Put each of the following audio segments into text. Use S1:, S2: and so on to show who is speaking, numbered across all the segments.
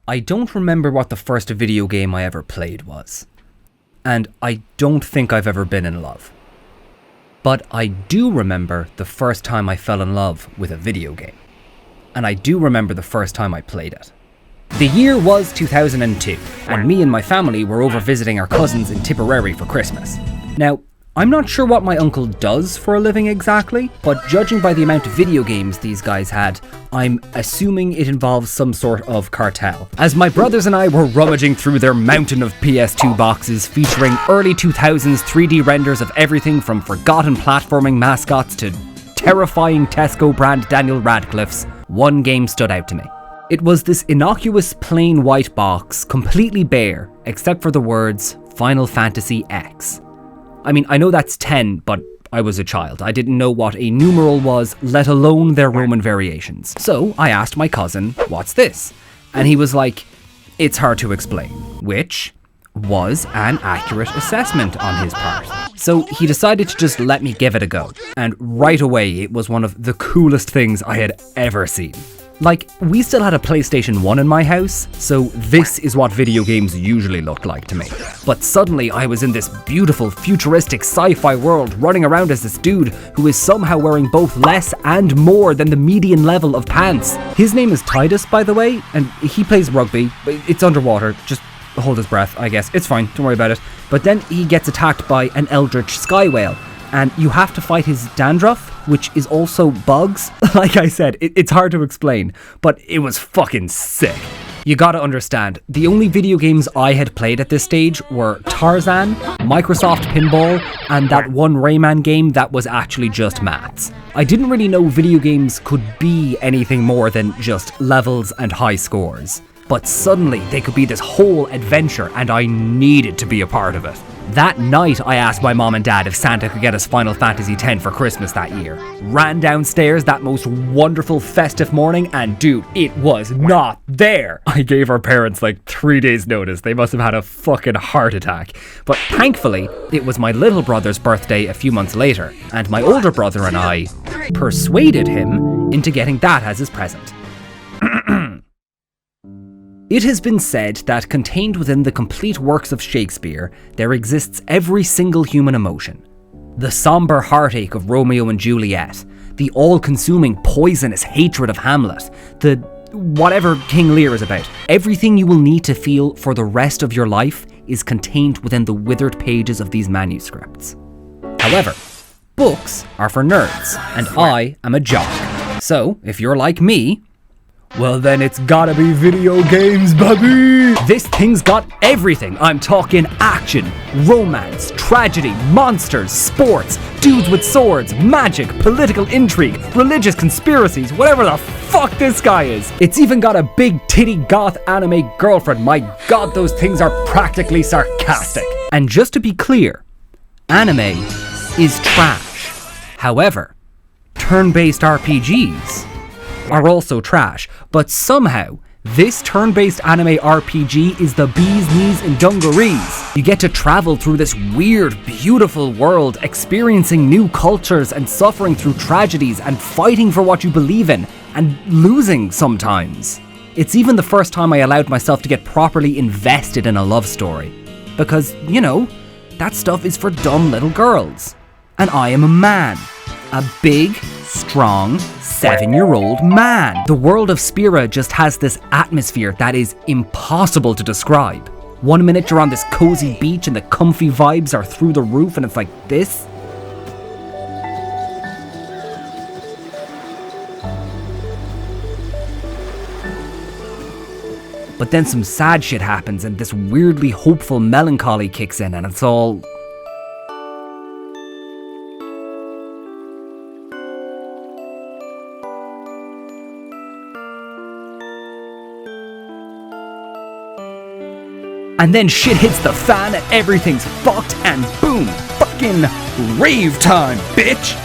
S1: I don't remember what the first video game I ever played was. And I don't think I've ever been in love. But I do remember the first time I fell in love with a video game. And I do remember the first time I played it. The year was 2002, and me and my family were over visiting our cousins in Tipperary for Christmas. Now, I'm not sure what my uncle does for a living exactly, but judging by the amount of video games these guys had, I'm assuming it involves some sort of cartel. As my brothers and I were rummaging through their mountain of PS2 boxes featuring early 2000s 3D renders of everything from forgotten platforming mascots to terrifying Tesco brand Daniel Radcliffe's, one game stood out to me. It was this innocuous plain white box, completely bare, except for the words Final Fantasy X. I mean, I know that's 10, but I was a child. I didn't know what a numeral was, let alone their Roman variations. So I asked my cousin, what's this? And he was like, it's hard to explain, which was an accurate assessment on his part. So he decided to just let me give it a go. And right away, it was one of the coolest things I had ever seen. Like, we still had a PlayStation 1 in my house, so this is what video games usually looked like to me. But suddenly I was in this beautiful, futuristic sci-fi world running around as this dude who is somehow wearing both less and more than the median level of pants. His name is Tidus, by the way, and he plays rugby. It's underwater, just hold his breath, I guess. It's fine, don't worry about it. But then he gets attacked by an eldritch sky whale, and you have to fight his dandruff, which is also bugs. Like I said, it's hard to explain, but it was fucking sick. You gotta understand, the only video games I had played at this stage were Tarzan, Microsoft Pinball, and that one Rayman game that was actually just maths. I didn't really know video games could be anything more than just levels and high scores. But suddenly, they could be this whole adventure, and I needed to be a part of it. That night, I asked my mom and dad if Santa could get us Final Fantasy X for Christmas that year. Ran downstairs that most wonderful festive morning, and dude, it was not there. I gave our parents like 3 days notice. They must have had a fucking heart attack. But thankfully, it was my little brother's birthday a few months later, and my older brother and I persuaded him into getting that as his present. It has been said that contained within the complete works of Shakespeare, there exists every single human emotion. The somber heartache of Romeo and Juliet, the all-consuming poisonous hatred of Hamlet, the whatever King Lear is about. Everything you will need to feel for the rest of your life is contained within the withered pages of these manuscripts. However, books are for nerds, and I am a jock. So, if you're like me, well then it's gotta be video games, baby! This thing's got everything. I'm talking action, romance, tragedy, monsters, sports, dudes with swords, magic, political intrigue, religious conspiracies, whatever the fuck this guy is. It's even got a big titty goth anime girlfriend. My god, those things are practically sarcastic. And just to be clear, anime is trash. However, turn-based RPGs are also trash, but somehow this turn-based anime RPG is the bee's knees in dungarees. You get to travel through this weird, beautiful world, experiencing new cultures and suffering through tragedies and fighting for what you believe in, and losing sometimes. It's even the first time I allowed myself to get properly invested in a love story. Because, you know, that stuff is for dumb little girls. And I am a man. A big, strong, 7-year-old man. The world of Spira just has this atmosphere that is impossible to describe. 1 minute you're on this cozy beach and the comfy vibes are through the roof and it's like this. But then some sad shit happens and this weirdly hopeful melancholy kicks in and it's all... And then shit hits the fan and everything's fucked and boom, fucking rave time, bitch!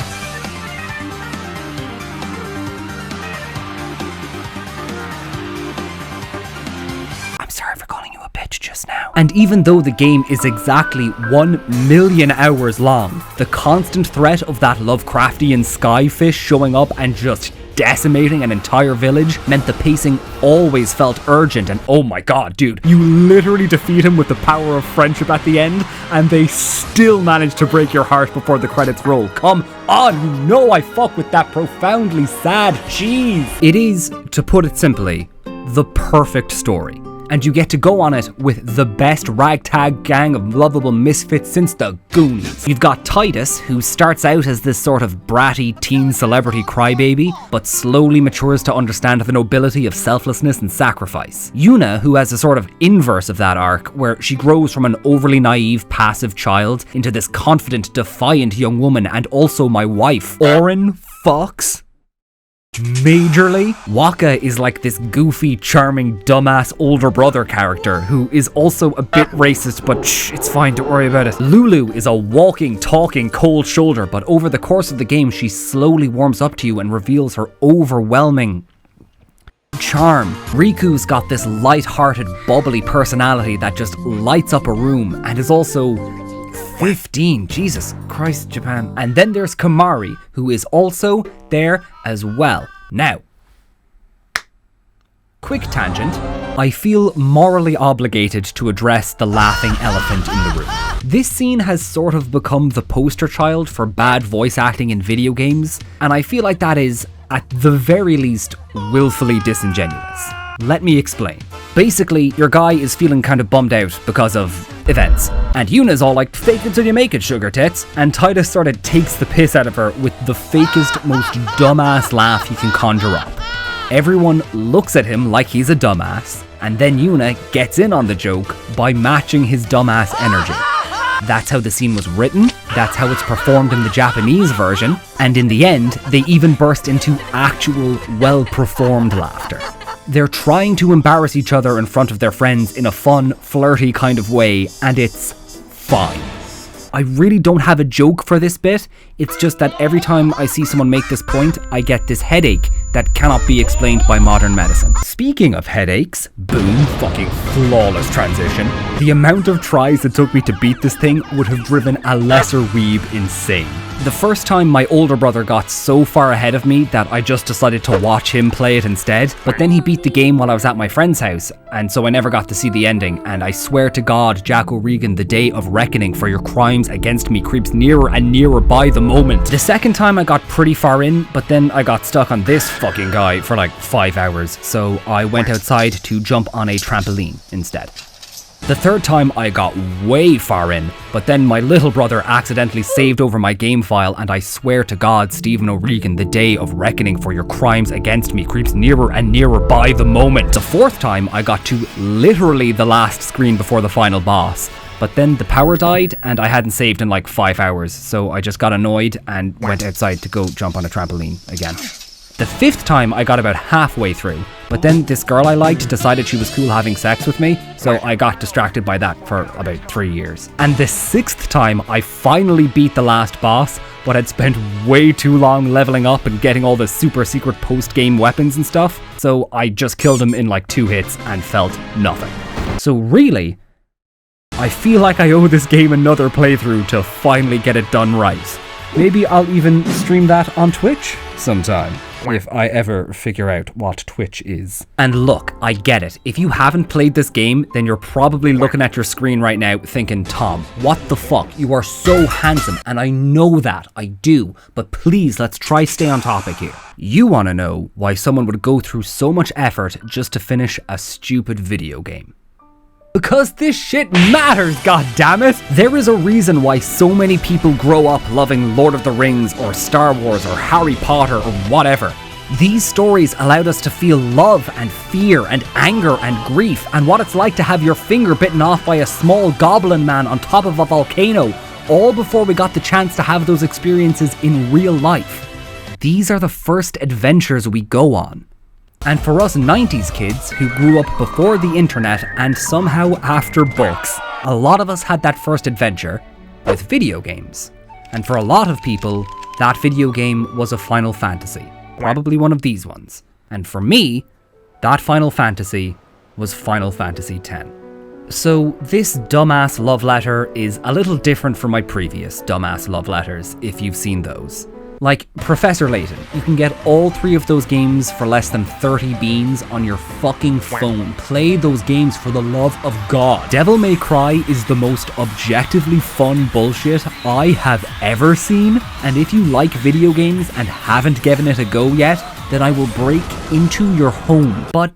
S1: I'm sorry for calling you a bitch just now. And even though the game is exactly 1 million hours long, the constant threat of that Lovecraftian skyfish showing up and just decimating an entire village meant the pacing always felt urgent, and oh my god, dude, you literally defeat him with the power of friendship at the end, and they still manage to break your heart before the credits roll. Come on, you know I fuck with that profoundly sad cheese. It is, to put it simply, the perfect story. And you get to go on it with the best ragtag gang of lovable misfits since the Goonies. You've got Tidus, who starts out as this sort of bratty teen celebrity crybaby, but slowly matures to understand the nobility of selflessness and sacrifice. Yuna, who has a sort of inverse of that arc, where she grows from an overly naive, passive child into this confident, defiant young woman, and also my wife. Oren fucks majorly. Waka is like this goofy, charming, dumbass older brother character who is also a bit racist, but shh, it's fine, don't worry about it. Lulu is a walking, talking cold shoulder, but over the course of the game she slowly warms up to you and reveals her overwhelming charm. Riku's got this light-hearted, bubbly personality that just lights up a room and is also 15. Jesus Christ, Japan. And then there's Kamari, who is also there as well. Now, quick tangent. I feel morally obligated to address the laughing elephant in the room. This scene has sort of become the poster child for bad voice acting in video games, and I feel like that is, at the very least, willfully disingenuous. Let me explain. Basically, your guy is feeling kind of bummed out because of events, and Yuna's all like, fake it till you make it, sugar tits, and Tidus sort of takes the piss out of her with the fakest, most dumbass laugh you can conjure up. Everyone looks at him like he's a dumbass, and then Yuna gets in on the joke by matching his dumbass energy. That's how the scene was written, that's how it's performed in the Japanese version, and in the end, they even burst into actual, well-performed laughter. They're trying to embarrass each other in front of their friends in a fun, flirty kind of way, and it's fine. I really don't have a joke for this bit, it's just that every time I see someone make this point, I get this headache that cannot be explained by modern medicine. Speaking of headaches, boom, fucking flawless transition. The amount of tries it took me to beat this thing would have driven a lesser weeb insane. The first time my older brother got so far ahead of me that I just decided to watch him play it instead, but then he beat the game while I was at my friend's house, and so I never got to see the ending, and I swear to God, Jacko Regan, the day of reckoning for your crimes against me creeps nearer and nearer by the moment. The second time I got pretty far in, but then I got stuck on this fucking guy for like 5 hours, so I went outside to jump on a trampoline instead. The third time I got way far in, but then my little brother accidentally saved over my game file, and I swear to God, Stephen O'Regan, the day of reckoning for your crimes against me creeps nearer and nearer by the moment. The fourth time I got to literally the last screen before the final boss, but then the power died and I hadn't saved in like 5 hours, so I just got annoyed and went outside to go jump on a trampoline again. The fifth time I got about halfway through, but then this girl I liked decided she was cool having sex with me, so I got distracted by that for about 3 years. And the sixth time I finally beat the last boss, but had spent way too long leveling up and getting all the super secret post-game weapons and stuff, so I just killed him in like 2 hits and felt nothing. So really, I feel like I owe this game another playthrough to finally get it done right. Maybe I'll even stream that on Twitch sometime, if I ever figure out what Twitch is. And look, I get it. If you haven't played this game, then you're probably looking at your screen right now thinking, Tom, what the fuck? You are so handsome, and I know that, I do. But please, let's try stay on topic here. You want to know why someone would go through so much effort just to finish a stupid video game. Because this shit matters, goddammit! There is a reason why so many people grow up loving Lord of the Rings or Star Wars or Harry Potter or whatever. These stories allowed us to feel love and fear and anger and grief and what it's like to have your finger bitten off by a small goblin man on top of a volcano, all before we got the chance to have those experiences in real life. These are the first adventures we go on. And for us 90s kids who grew up before the internet and somehow after books, a lot of us had that first adventure with video games. And for a lot of people, that video game was a Final Fantasy, probably one of these ones. And for me, that Final Fantasy was Final Fantasy X. So this dumbass love letter is a little different from my previous dumbass love letters, if you've seen those. Like Professor Layton, you can get all 3 of those games for less than 30 beans on your fucking phone. Play those games for the love of God. Devil May Cry is the most objectively fun bullshit I have ever seen, and if you like video games and haven't given it a go yet, then I will break into your home. But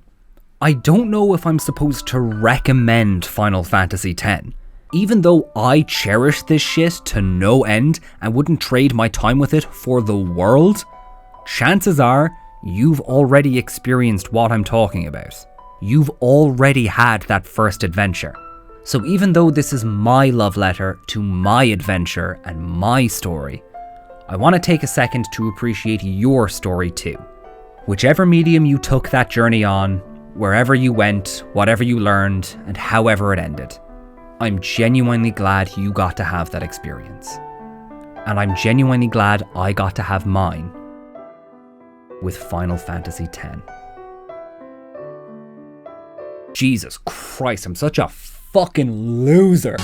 S1: I don't know if I'm supposed to recommend Final Fantasy X. Even though I cherish this shit to no end and wouldn't trade my time with it for the world, chances are you've already experienced what I'm talking about. You've already had that first adventure. So even though this is my love letter to my adventure and my story, I want to take a second to appreciate your story too. Whichever medium you took that journey on, wherever you went, whatever you learned, and however it ended, I'm genuinely glad you got to have that experience. And I'm genuinely glad I got to have mine with Final Fantasy X. Jesus Christ, I'm such a fucking loser.